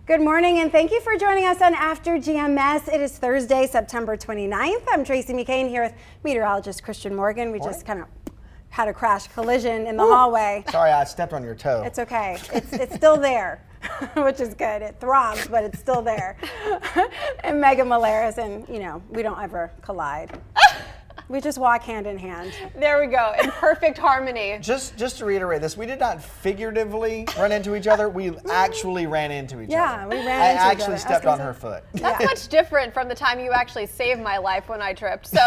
Good morning, and thank you for joining us on After GMS. It is Thursday, September 29th. I'm Tracy McCain here with meteorologist Christian Morgan. We just kind of had a crash collision in the hallway. Sorry, I stepped on your toe. It's okay. It's still there, which is good. It throbs, but it's still there. And Megan Malaris, and you know, we don't ever collide. We just walk hand in hand. There we go, in perfect harmony. Just to reiterate this, we did not figuratively run into each other. We actually ran into each other. Yeah, we ran into each other. I actually stepped on her foot. That's much different from the time you actually saved my life when I tripped. So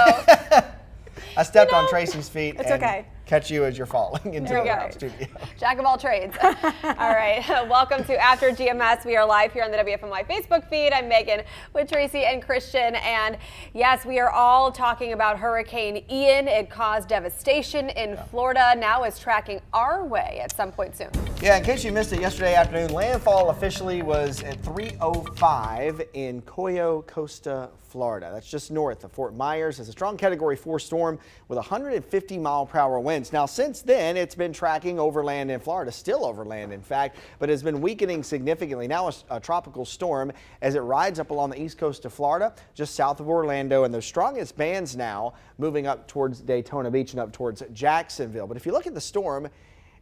I stepped on Tracy's feet It's and okay. catch you as you're falling into the studio. Jack of all trades. All right, welcome to After GMS. We are live here on the WFMY Facebook feed. I'm Megan with Tracy and Christian, and yes, we are all talking about Hurricane Ian. It caused devastation in Florida. Now is tracking our way at some point soon. Yeah, in case you missed it yesterday afternoon, landfall officially was at 3:05 in Coyo, Costa, Florida. That's just north of Fort Myers. It's a strong Category 4 storm with 150-mile-per-hour winds. Now, since then, it's been tracking overland in Florida, still overland, in fact, but has been weakening significantly. Now a tropical storm as it rides up along the east coast of Florida, just south of Orlando, and the strongest bands now moving up towards Daytona Beach and up towards Jacksonville. But if you look at the storm,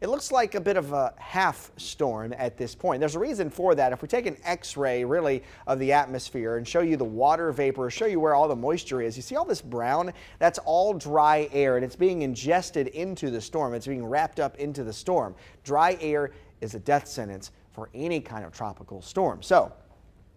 it looks like a bit of a half storm at this point. There's a reason for that. If we take an x-ray really of the atmosphere and show you the water vapor, show you where all the moisture is, you see all this brown? That's all dry air, and it's being ingested into the storm. It's being wrapped up into the storm. Dry air is a death sentence for any kind of tropical storm. So,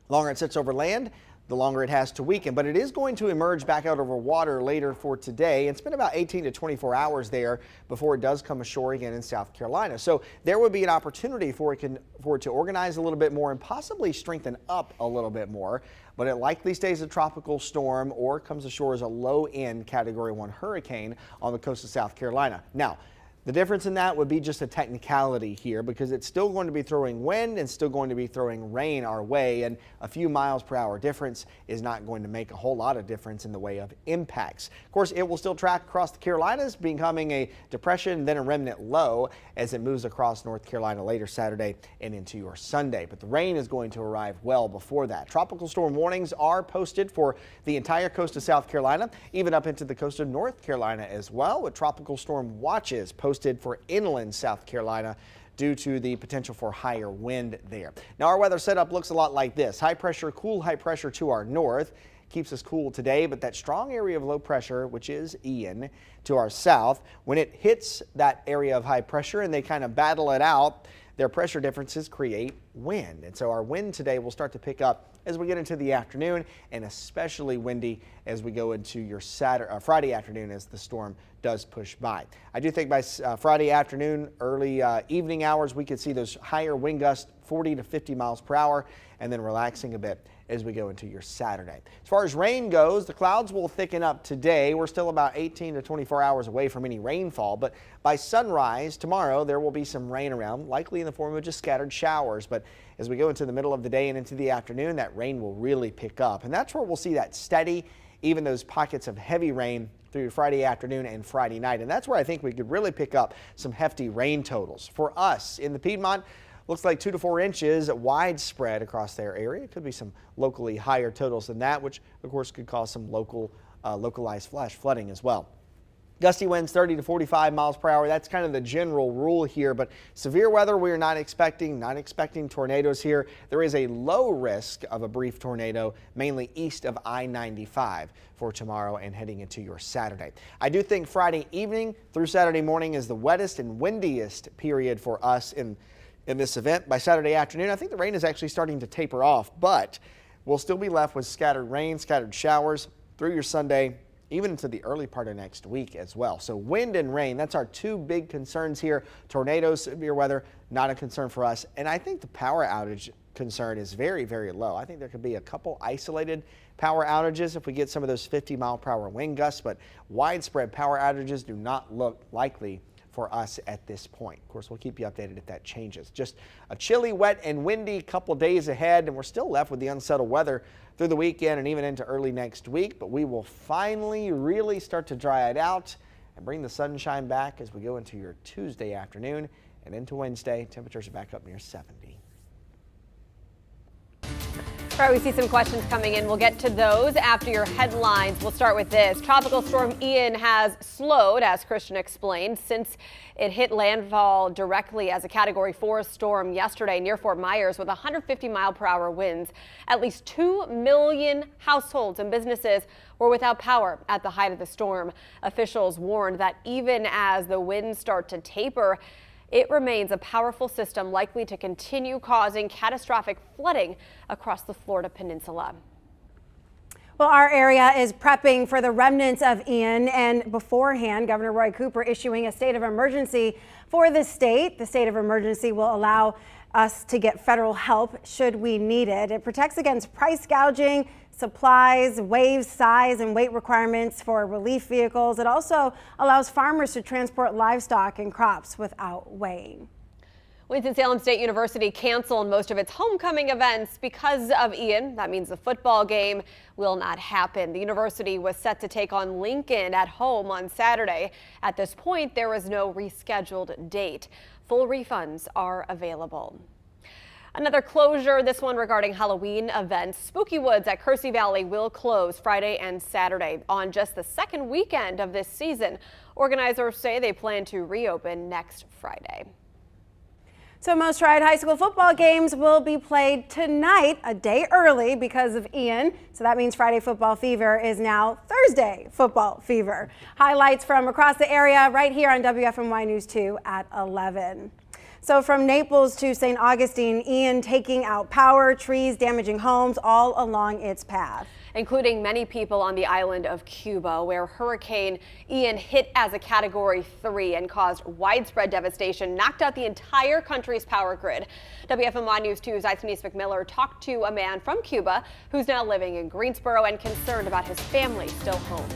the longer it sits over land, the longer it has to weaken, but it is going to emerge back out over water later for today. It's been about 18 to 24 hours there before it does come ashore again in South Carolina. So there would be an opportunity for it to organize a little bit more and possibly strengthen up a little bit more, but it likely stays a tropical storm or comes ashore as a low-end Category 1 hurricane on the coast of South Carolina. Now, the difference in that would be just a technicality here because it's still going to be throwing wind and still going to be throwing rain our way, and a few miles per hour difference is not going to make a whole lot of difference in the way of impacts. Of course, it will still track across the Carolinas, becoming a depression, then a remnant low as it moves across North Carolina later Saturday and into your Sunday. But the rain is going to arrive well before that. Tropical storm warnings are posted for the entire coast of South Carolina, even up into the coast of North Carolina as well, with tropical storm watches posted for inland South Carolina due to the potential for higher wind there. Now our weather setup looks a lot like this. High pressure, cool high pressure to our north keeps us cool today, but that strong area of low pressure, which is Ian, to our south, when it hits that area of high pressure and they kind of battle it out, their pressure differences create wind. And so our wind today will start to pick up as we get into the afternoon, and especially windy as we go into your Friday afternoon as the storm does push by. I do think by Friday afternoon, early evening hours, we could see those higher wind gusts, 40 to 50 miles per hour, and then relaxing a bit as we go into your Saturday. As far as rain goes, the clouds will thicken up today. We're still about 18 to 24 hours away from any rainfall, but by sunrise tomorrow, there will be some rain around, likely in the form of just scattered showers. But as we go into the middle of the day and into the afternoon, that rain will really pick up. And that's where we'll see that steady, even those pockets of heavy rain through Friday afternoon and Friday night. And that's where I think we could really pick up some hefty rain totals. For us in the Piedmont, looks like 2 to 4 inches widespread across their area. It could be some locally higher totals than that, which of course could cause some localized flash flooding as well. Gusty winds 30 to 45 miles per hour. That's kind of the general rule here, but severe weather we are not expecting tornadoes here. There is a low risk of a brief tornado, mainly east of I-95 for tomorrow and heading into your Saturday. I do think Friday evening through Saturday morning is the wettest and windiest period for us in this event. By Saturday afternoon, I think the rain is actually starting to taper off, but we'll still be left with scattered rain, scattered showers through your Sunday, even into the early part of next week as well. So wind and rain, that's our two big concerns here. Tornadoes, severe weather, not a concern for us. And I think the power outage concern is very, very low. I think there could be a couple isolated power outages if we get some of those 50-mile-per-hour wind gusts, but widespread power outages do not look likely for us at this point. Of course, we'll keep you updated if that changes. Just a chilly, wet, and windy couple days ahead, and we're still left with the unsettled weather through the weekend and even into early next week, but we will finally really start to dry it out and bring the sunshine back as we go into your Tuesday afternoon and into Wednesday. Temperatures are back up near 70. All right, we see some questions coming in. We'll get to those after your headlines. We'll start with this. Tropical storm Ian has slowed, as Christian explained, since it hit landfall directly as a Category 4 storm yesterday near Fort Myers with 150-mile-per-hour winds. At least 2 million households and businesses were without power at the height of the storm. Officials warned that even as the winds start to taper, it remains a powerful system likely to continue causing catastrophic flooding across the Florida peninsula. Well, our area is prepping for the remnants of Ian, and beforehand, Governor Roy Cooper issuing a state of emergency for the state. The state of emergency will allow us to get federal help should we need it. It protects against price gouging, supplies, waives size and weight requirements for relief vehicles. It also allows farmers to transport livestock and crops without weighing. Winston-Salem State University canceled most of its homecoming events because of Ian. That means the football game will not happen. The university was set to take on Lincoln at home on Saturday. At this point, there is no rescheduled date. Full refunds are available. Another closure, this one regarding Halloween events. Spooky Woods at Kersey Valley will close Friday and Saturday on just the second weekend of this season. Organizers say they plan to reopen next Friday. So most Triad High School football games will be played tonight, a day early because of Ian. So that means Friday Football Fever is now Thursday Football Fever. Highlights from across the area right here on WFMY News 2 at 11. So from Naples to St. Augustine, Ian taking out power, trees, damaging homes all along its path. Including many people on the island of Cuba, where Hurricane Ian hit as a Category 3 and caused widespread devastation, knocked out the entire country's power grid. WFMY News 2's Denise McMillan talked to a man from Cuba who's now living in Greensboro and concerned about his family still home.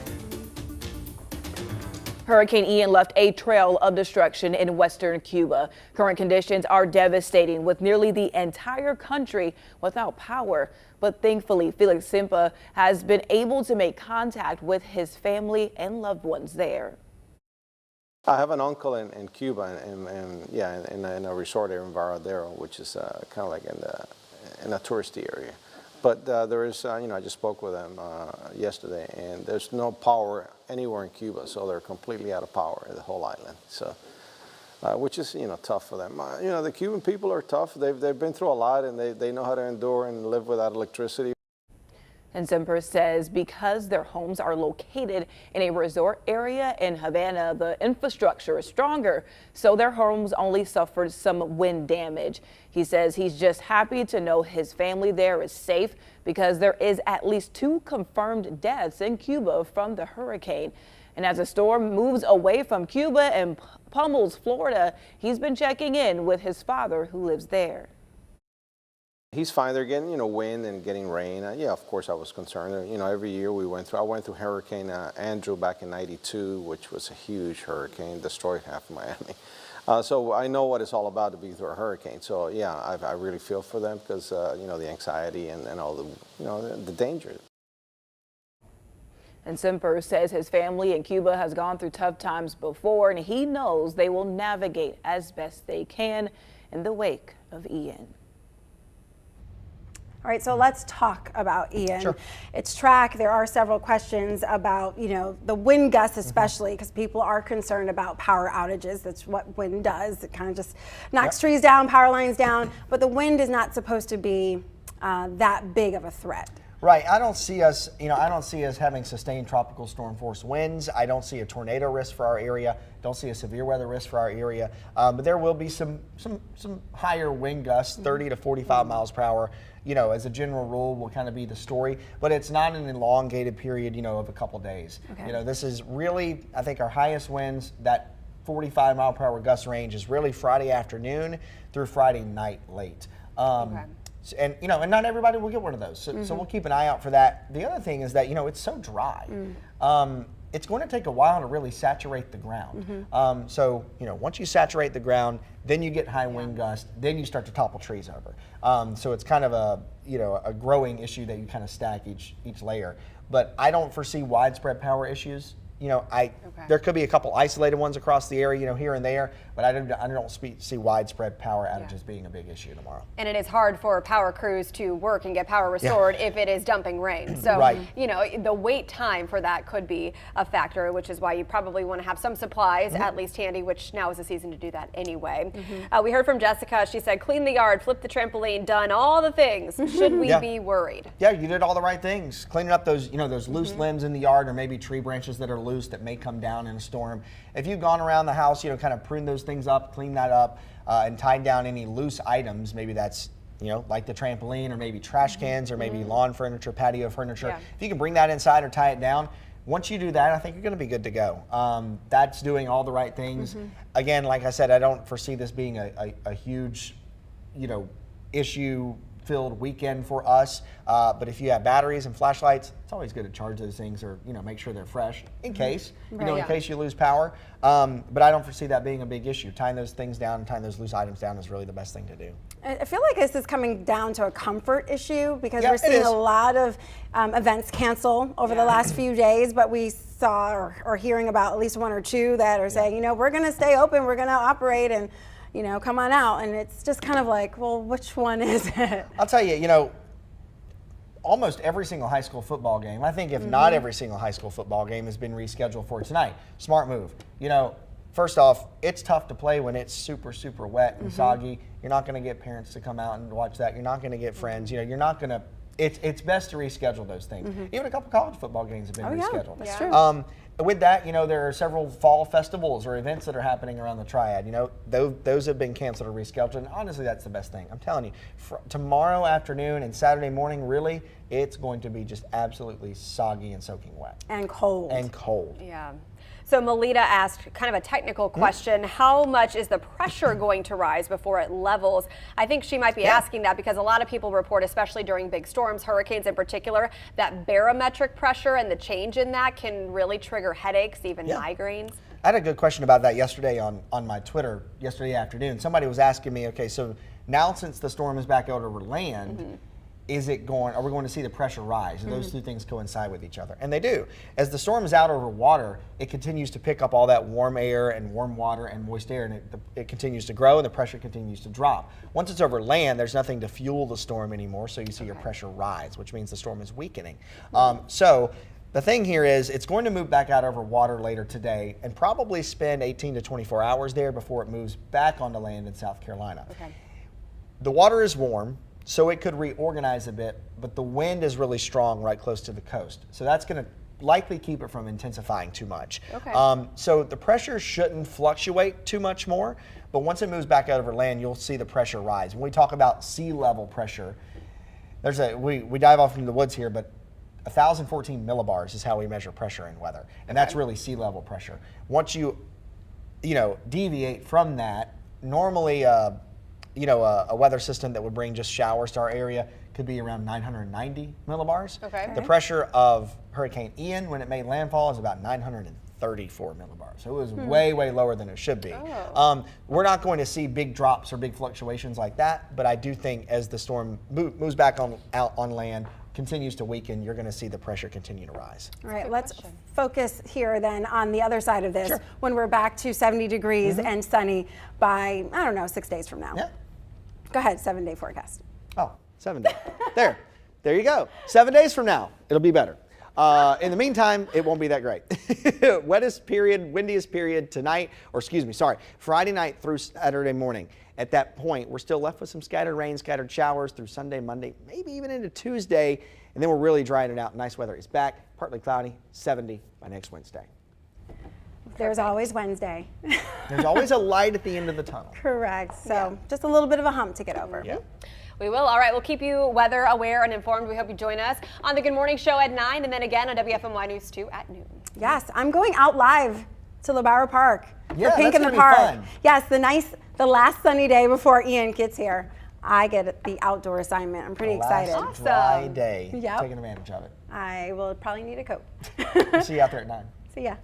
Hurricane Ian left a trail of destruction in western Cuba. Current conditions are devastating, with nearly the entire country without power. But thankfully, Felix Simpa has been able to make contact with his family and loved ones there. I have an uncle in Cuba, in a resort area in Varadero, which is kind of like in a touristy area. But there is, I just spoke with them yesterday, and there's no power anywhere in Cuba, so they're completely out of power, the whole island. So, which is, tough for them. The Cuban people are tough. They've been through a lot, and they know how to endure and live without electricity. And Semper says because their homes are located in a resort area in Havana, the infrastructure is stronger, so their homes only suffered some wind damage. He says he's just happy to know his family there is safe because there is at least 2 confirmed deaths in Cuba from the hurricane. And as the storm moves away from Cuba and pummels Florida, he's been checking in with his father who lives there. He's fine. They're getting, wind and getting rain. Yeah, of course I was concerned. Every year I went through Hurricane Andrew back in '92, which was a huge hurricane, destroyed half of Miami. So I know what it's all about to be through a hurricane. So yeah, I really feel for them because, the anxiety and all the danger. And Semper says his family in Cuba has gone through tough times before, and he knows they will navigate as best they can in the wake of Ian. All right, so let's talk about Ian. Sure. Its track, there are several questions about, the wind gusts especially, because people are concerned about power outages. That's what wind does. It kind of just knocks trees down, power lines down, but the wind is not supposed to be that big of a threat. Right. I don't see us having sustained tropical storm force winds. I don't see a tornado risk for our area. Don't see a severe weather risk for our area. But there will be some higher wind gusts, 30 to 45 miles per hour. As a general rule, will kind of be the story. But it's not an elongated period, of a couple days. Okay. This is really, I think, our highest winds. That 45 mile per hour gust range is really Friday afternoon through Friday night late. Okay. And and not everybody will get one of those, so we'll keep an eye out for that. The other thing is that it's so dry. It's going to take a while to really saturate the ground. So once you saturate the ground, then you get high wind gusts, then you start to topple trees over. So it's kind of a growing issue that you kind of stack each layer. But I don't foresee widespread power issues there could be a couple isolated ones across the area, here and there, but I don't see widespread power outages being a big issue tomorrow. And it is hard for power crews to work and get power restored if it is dumping rain. So, the wait time for that could be a factor, which is why you probably want to have some supplies at least handy, which now is the season to do that anyway. We heard from Jessica. She said, clean the yard, flip the trampoline, done all the things. Should we be worried? Yeah, you did all the right things. Cleaning up those, those loose limbs in the yard, or maybe tree branches that are loose that may come down in a storm. If you've gone around the house, kind of prune those things up, clean that up, and tied down any loose items, maybe that's, like the trampoline, or maybe trash cans, or maybe lawn furniture, patio furniture. If you can bring that inside or tie it down, once you do that, I think you're going to be good to go. That's doing all the right things. Again, like I said, I don't foresee this being a huge, issue-filled weekend for us. But if you have batteries and flashlights, it's always good to charge those things, or make sure they're fresh in case, in case you lose power. But I don't foresee that being a big issue. Tying those things down, tying those loose items down is really the best thing to do. I feel like this is coming down to a comfort issue, because we're seeing a lot of events cancel over the last few days, but we saw or hearing about at least one or two that are saying, we're going to stay open, we're going to operate, and come on out. And it's just kind of like, well, which one is it? I'll tell you, almost every single high school football game, I think if not every single high school football game, has been rescheduled for tonight. Smart move. First off, it's tough to play when it's super, super wet and soggy. You're not going to get parents to come out and watch that. You're not going to get friends. You're not going to. It's best to reschedule those things. Even a couple college football games have been rescheduled. That's true. With that, there are several fall festivals or events that are happening around the Triad. Those have been canceled or rescheduled. And honestly, that's the best thing. I'm telling you, tomorrow afternoon and Saturday morning, really, it's going to be just absolutely soggy and soaking wet. And cold. And cold. Yeah. So Melita asked kind of a technical question. How much is the pressure going to rise before it levels? I think she might be asking that because a lot of people report, especially during big storms, hurricanes in particular, that barometric pressure and the change in that can really trigger headaches, even migraines. I had a good question about that yesterday on my Twitter yesterday afternoon. Somebody was asking me, okay, so now since the storm is back out over land, are we going to see the pressure rise? And those two things coincide with each other. And they do. As the storm is out over water, it continues to pick up all that warm air and warm water and moist air, and it continues to grow and the pressure continues to drop. Once it's over land, there's nothing to fuel the storm anymore, so you see your pressure rise, which means the storm is weakening. So the thing here is it's going to move back out over water later today and probably spend 18 to 24 hours there before it moves back onto land in South Carolina. The water is warm, so it could reorganize a bit, but the wind is really strong right close to the coast. So that's going to likely keep it from intensifying too much. So the pressure shouldn't fluctuate too much more, but once it moves back out over land, you'll see the pressure rise. When we talk about sea level pressure, we dive off into the woods here, but 1,014 millibars is how we measure pressure in weather, and that's really sea level pressure. Once you deviate from that, normally a weather system that would bring just showers to our area could be around 990 millibars. The pressure of Hurricane Ian, when it made landfall, is about 934 millibars. So it was way, way lower than it should be. We're not going to see big drops or big fluctuations like that, but I do think as the storm moves back out on land, continues to weaken, you're going to see the pressure continue to rise. All right, let's focus here then on the other side of this. When we're back to 70 degrees and sunny by, 6 days from now. Go ahead, 7-day forecast. Oh, 7 days. There you go. 7 days from now, it'll be better. In the meantime, it won't be that great. Wettest period, windiest period tonight, Friday night through Saturday morning. At that point, we're still left with some scattered rain, scattered showers through Sunday, Monday, maybe even into Tuesday, and then we're really drying it out. Nice weather is back, partly cloudy, 70 by next Wednesday. There's always Wednesday. There's always a light at the end of the tunnel. Correct. So just a little bit of a hump to get over. We will. All right, we'll keep you weather aware and informed. We hope you join us on the Good Morning Show at 9 and then again on WFMY News 2 at noon. Yes, I'm going out live to LeBauer Park for Pink in the be Park. Fun. Yes, the last sunny day before Ian gets here. I get the outdoor assignment. I'm pretty excited. Last dry day. Taking advantage of it. I will probably need a coat. See you out there at 9. See ya.